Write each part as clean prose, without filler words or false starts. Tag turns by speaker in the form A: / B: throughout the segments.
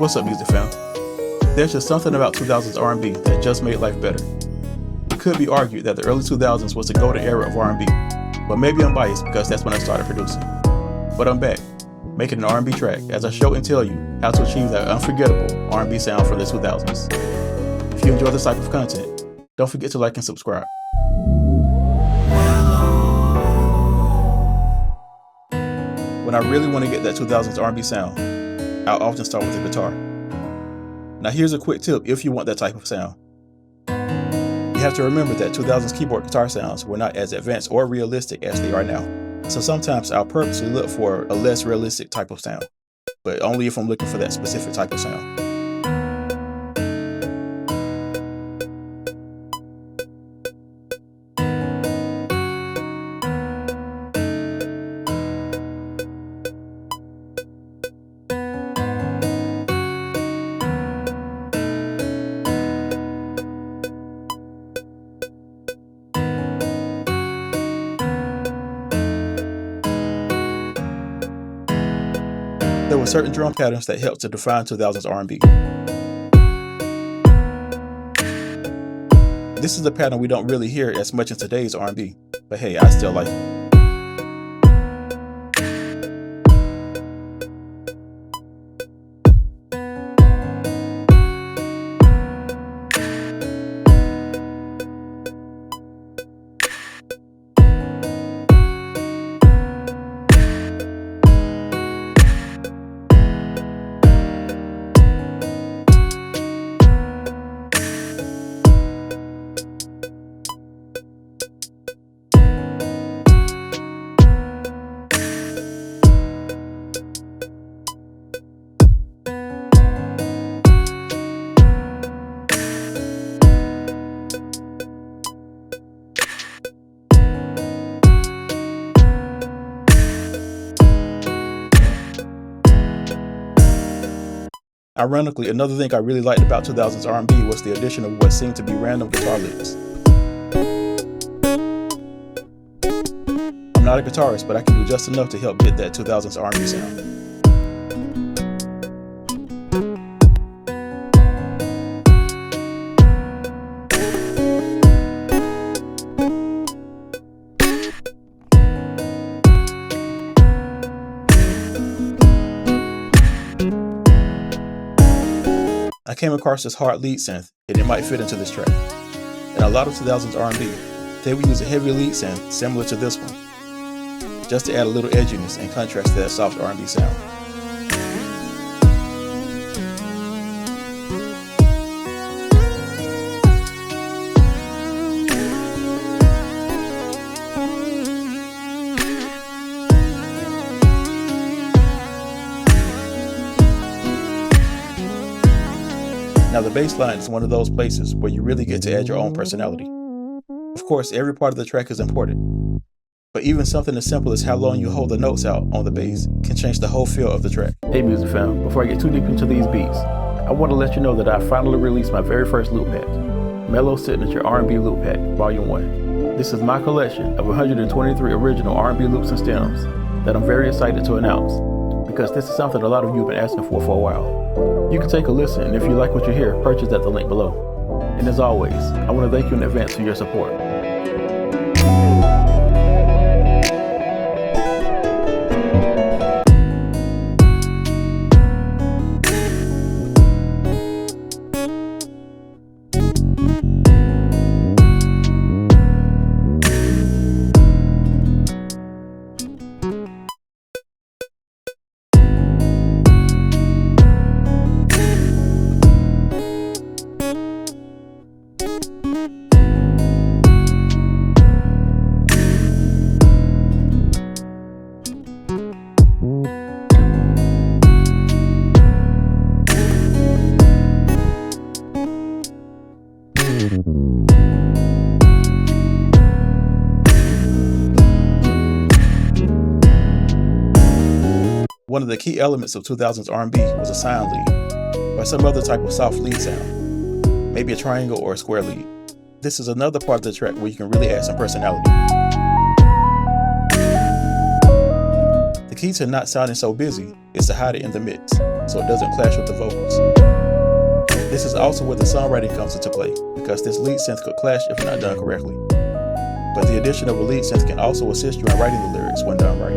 A: What's up, music fam? There's just something about 2000s R&B that just made life better. It could be argued that the early 2000s was the golden era of R&B, but maybe I'm biased because that's when I started producing. But I'm back, making an R&B track as I show and tell you how to achieve that unforgettable R&B sound from the 2000s. If you enjoy this type of content, don't forget to like and subscribe. When I really want to get that 2000s R&B sound, I'll often start with a guitar. Now here's a quick tip if you want that type of sound. You have to remember that 2000s keyboard guitar sounds were not as advanced or realistic as they are now. So sometimes I'll purposely look for a less realistic type of sound, but only if I'm looking for that specific type of sound. There were certain drum patterns that helped to define 2000s R&B. This is a pattern we don't really hear as much in today's R&B, but hey, I still like it. Ironically, another thing I really liked about 2000s R&B was the addition of what seemed to be random guitar licks. I'm not a guitarist, but I can do just enough to help get that 2000s R&B sound. I came across this hard lead synth, and it might fit into this track. In a lot of 2000s R&B, they would use a heavy lead synth similar to this one, just to add a little edginess and contrast to that soft R&B sound. Now the bass line is one of those places where you really get to add your own personality. Of course, every part of the track is important, but even something as simple as how long you hold the notes out on the bass can change the whole feel of the track. Hey music fam, before I get too deep into these beats, I want to let you know that I finally released my very first loop pack, Mellow Signature R&B Loop Pack, Volume 1. This is my collection of 123 original R&B loops and stems that I'm very excited to announce, because this is something a lot of you have been asking for a while. You can take a listen, and if you like what you hear, purchase at the link below. And as always, I want to thank you in advance for your support. One of the key elements of 2000s R&B was a sound lead, or some other type of soft lead sound, maybe a triangle or a square lead. This is another part of the track where you can really add some personality. The key to not sounding so busy is to hide it in the mix, so it doesn't clash with the vocals. This is also where the songwriting comes into play, because this lead synth could clash if not done correctly. But the addition of a lead synth can also assist you in writing the lyrics when done right.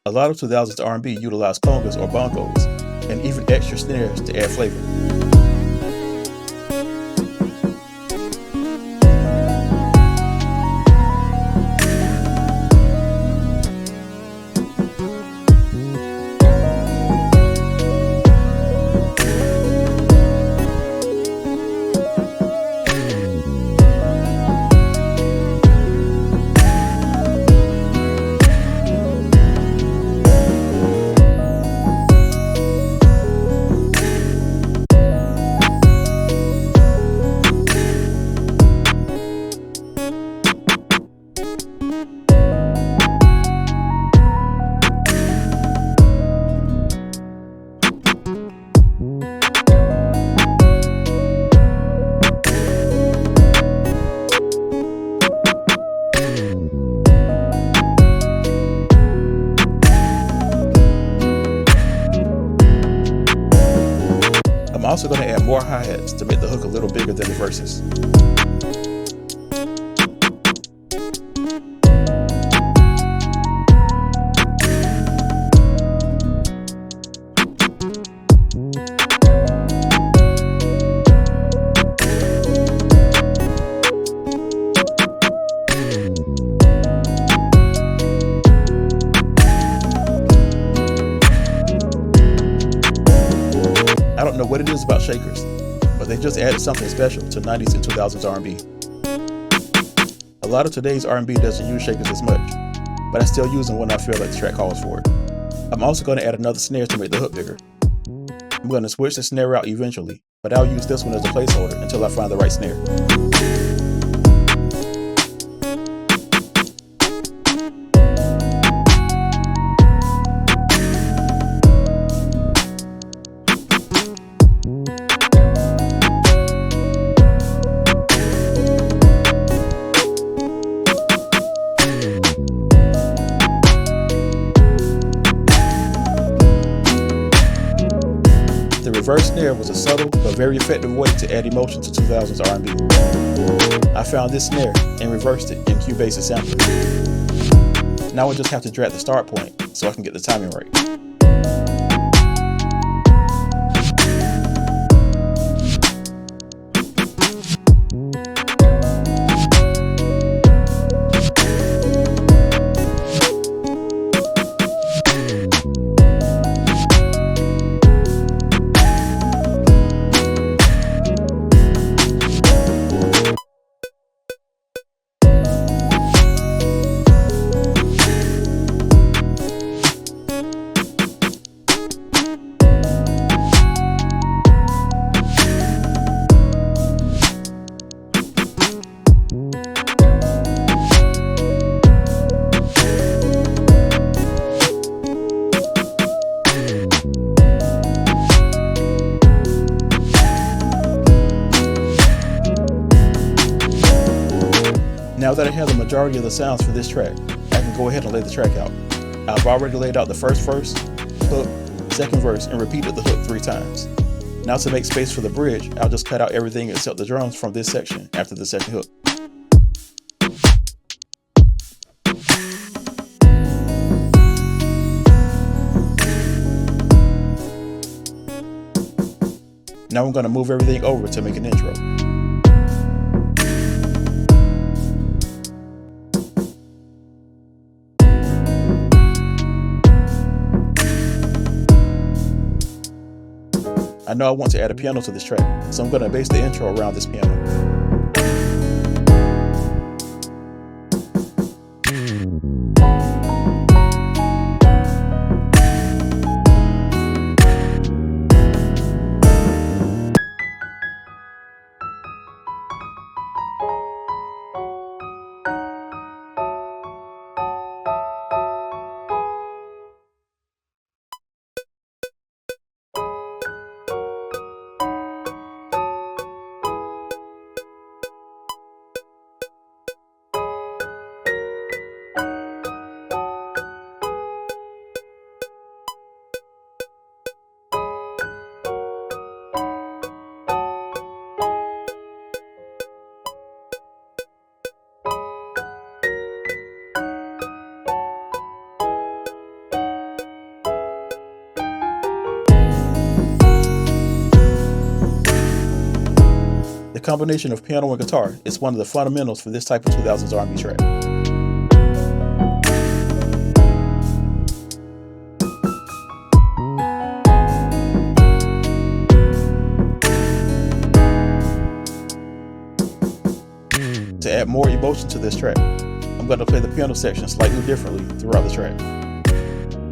A: A lot of 2000s R&B utilize congas or bongos, and even extra snares to add flavor. I'm also going to add more hi-hats to make the hook a little bigger than the verses. I don't know what it is about shakers, but they just added something special to 90s and 2000s R&B. A lot of today's R&B doesn't use shakers as much, but I still use them when I feel like the track calls for it. I'm also going to add another snare to make the hook bigger. I'm going to switch the snare out eventually, but I'll use this one as a placeholder until I find the right snare. The reverse snare was a subtle but very effective way to add emotion to 2000s R&B. I found this snare and reversed it in Cubase's sampler. Now I just have to drag the start point so I can get the timing right. Now that I have the majority of the sounds for this track, I can go ahead and lay the track out. I've already laid out the first verse, hook, second verse, and repeated the hook 3 times. Now to make space for the bridge, I'll just cut out everything except the drums from this section after the second hook. Now I'm going to move everything over to make an intro. I know I want to add a piano to this track, so I'm going to base the intro around this piano. combination of piano and guitar is one of the fundamentals for this type of 2000s R&B track. To add more emotion to this track, I'm going to play the piano section slightly differently throughout the track.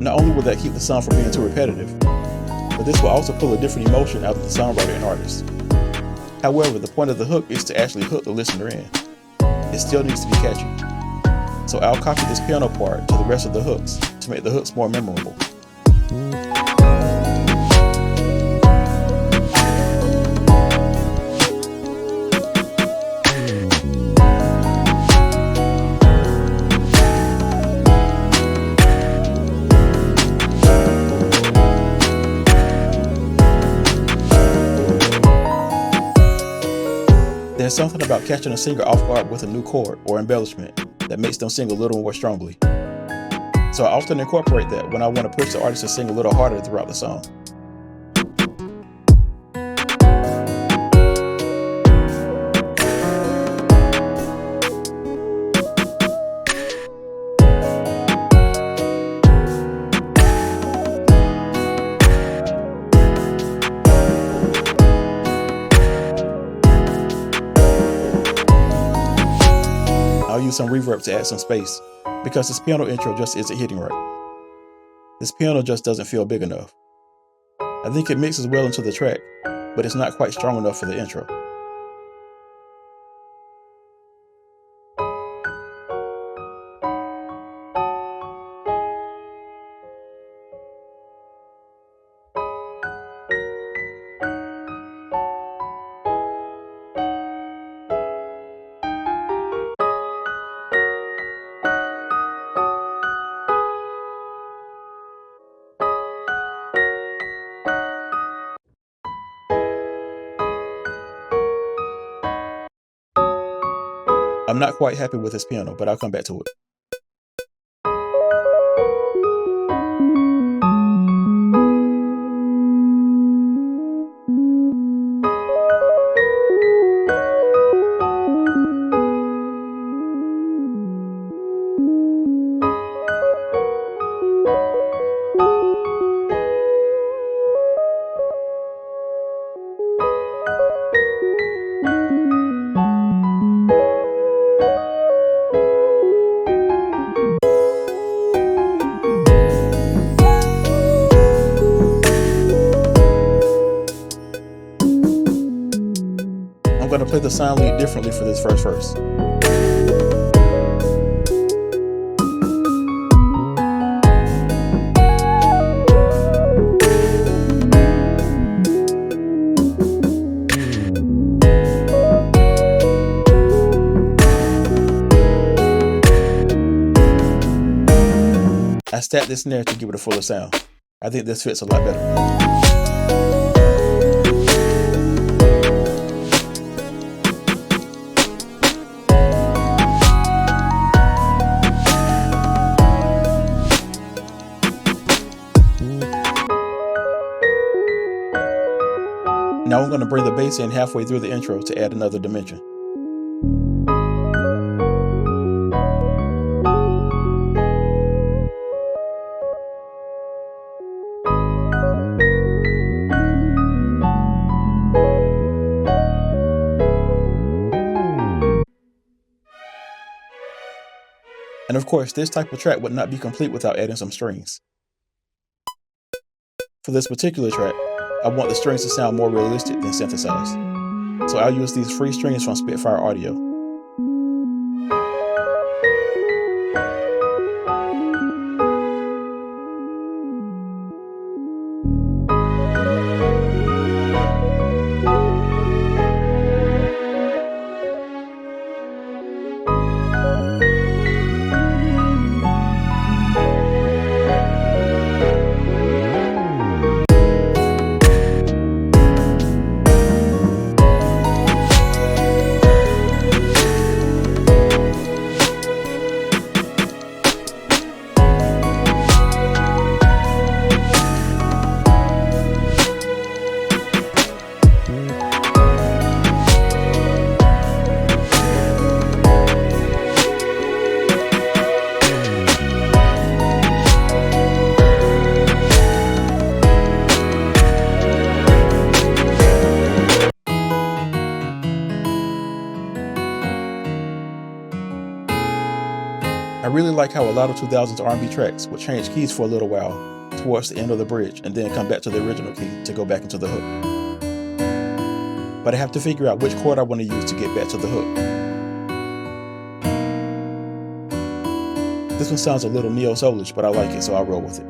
A: Not only will that keep the song from being too repetitive, but this will also pull a different emotion out of the songwriter and artist. However, the point of the hook is to actually hook the listener in. It still needs to be catchy. So I'll copy this piano part to the rest of the hooks to make the hooks more memorable. There's something about catching a singer off guard with a new chord or embellishment that makes them sing a little more strongly. So I often incorporate that when I want to push the artist to sing a little harder throughout the song. I'll use some reverb to add some space, because this piano intro just isn't hitting right. This piano just doesn't feel big enough. I think it mixes well into the track, but it's not quite strong enough for the intro. I'm not quite happy with this piano, but I'll come back to it. I'm going to play the sound lead differently for this first verse. I stacked this snare to give it a fuller sound. I think this fits a lot better. Now I'm going to bring the bass in halfway through the intro to add another dimension. And of course, this type of track would not be complete without adding some strings. For this particular track, I want the strings to sound more realistic than synthesized. So I'll use these free strings from Spitfire Audio. like how a lot of 2000s R&B tracks would change keys for a little while towards the end of the bridge and then come back to the original key to go back into the hook. But I have to figure out which chord I want to use to get back to the hook. This one sounds a little neo-soulish, but I like it, so I'll roll with it.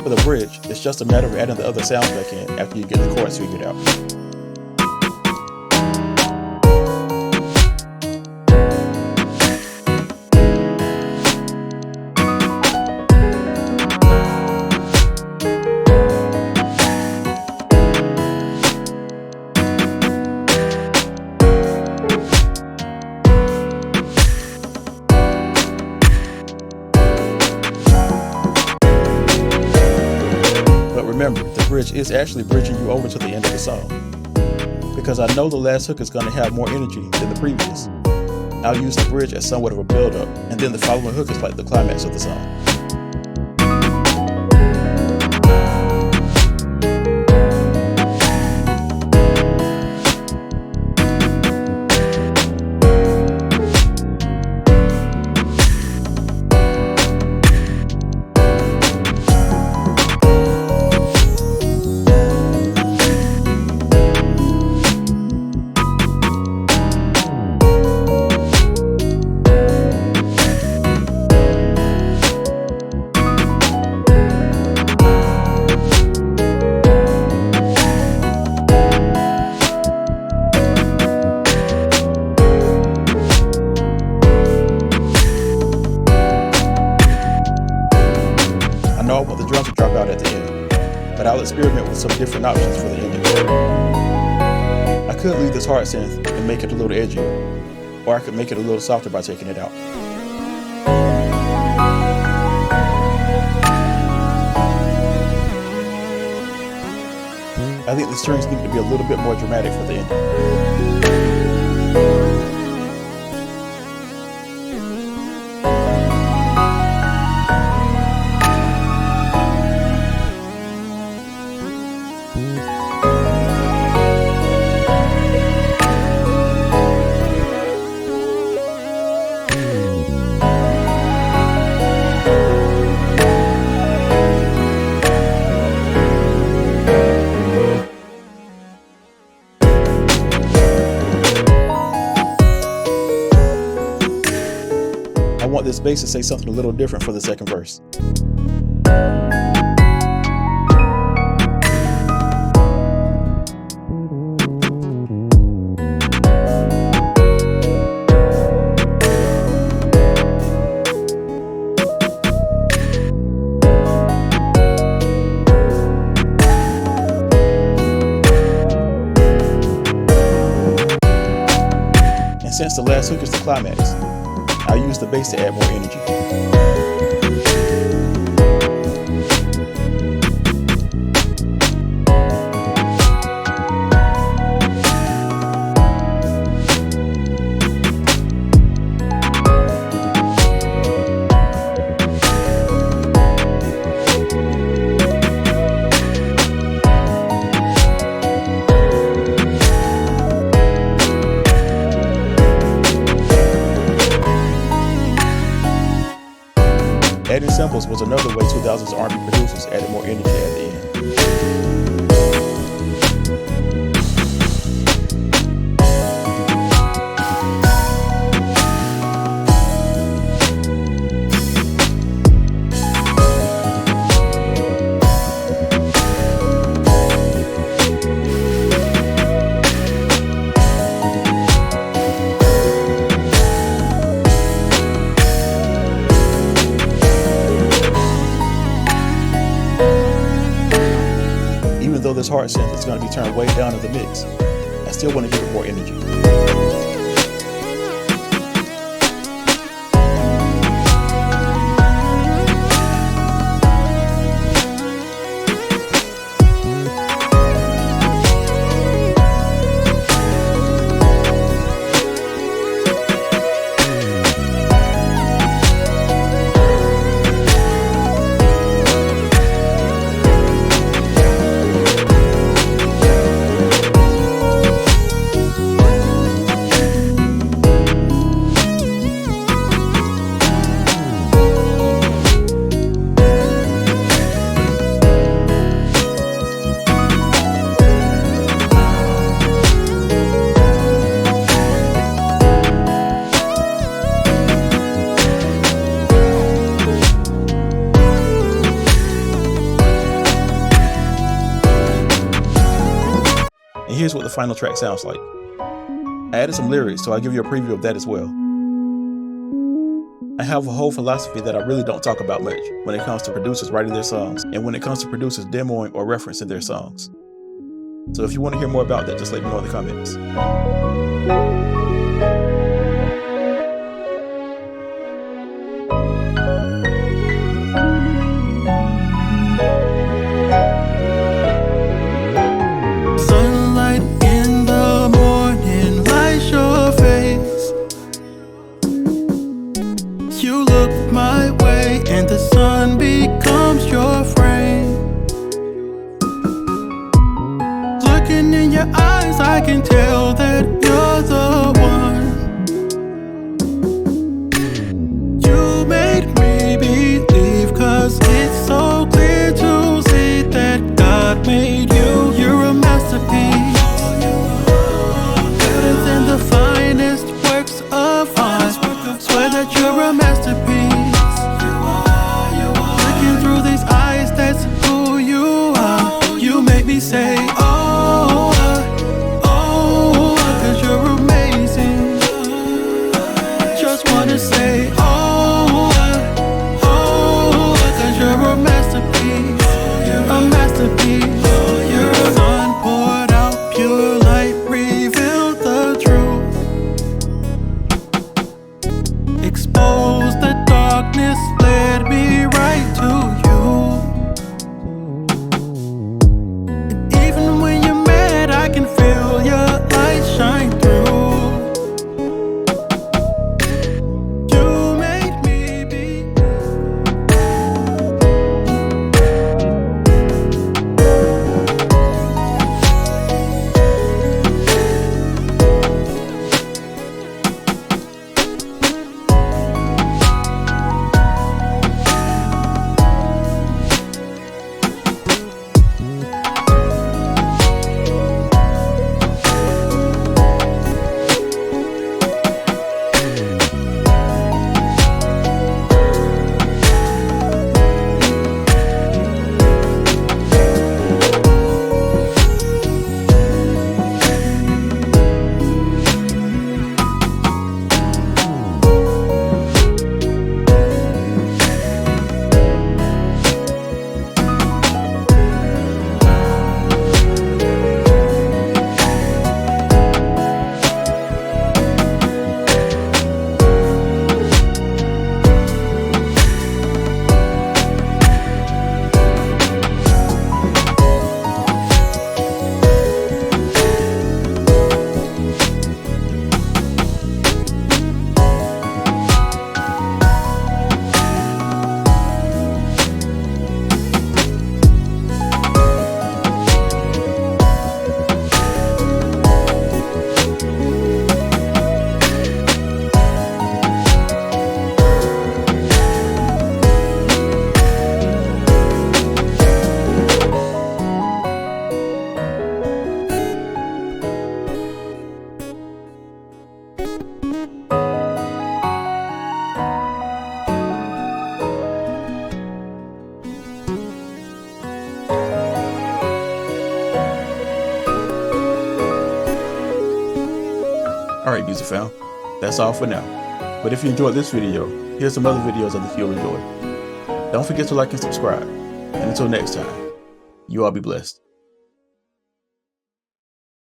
A: For the bridge, it's just a matter of adding the other sounds back in after you get the chords figured out. Remember, the bridge is actually bridging you over to the end of the song. Because I know the last hook is going to have more energy than the previous, I'll use the bridge as somewhat of a build-up, and then the following hook is like the climax of the song. I know I want the drums to drop out at the end, but I'll experiment with some different options for the ending. I could leave this hard synth and make it a little edgier, or I could make it a little softer by taking it out. I think the strings need to be a little bit more dramatic for the ending. I want this bass to say something a little different for the second verse. And since the last hook is the climax, I'll use the bass to add more energy. Adding samples was another way 2000s R&B producers added more energy at the end. this hard synth is going to be turned way down in the mix. I still want to give it more energy. And here's what the final track sounds like. I added some lyrics, so I'll give you a preview of that as well. I have a whole philosophy that I really don't talk about much when it comes to producers writing their songs and when it comes to producers demoing or referencing their songs. So if you want to hear more about that, just let me know in the comments.
B: You look my way and the sun becomes your frame. Looking in your eyes, I can tell that you're the one. You made me believe, 'cause it's so clear to see that God made you. You're a masterpiece, better than the finest works of art. Swear that you're a masterpiece. Looking through these eyes, that's who you are. You make me say, oh, 'cause you're amazing. Just wanna say, oh, 'cause you're a masterpiece. A masterpiece. Your sun poured out, pure light revealed the truth. Exposed the darkness, led me right to you. And even when you're mad, I can feel your light shine through. You made me be.
A: Alright, music fam, that's all for now. But if you enjoyed this video, here's some other videos I think you'll enjoy. Don't forget to like and subscribe. And until next time, you all be blessed.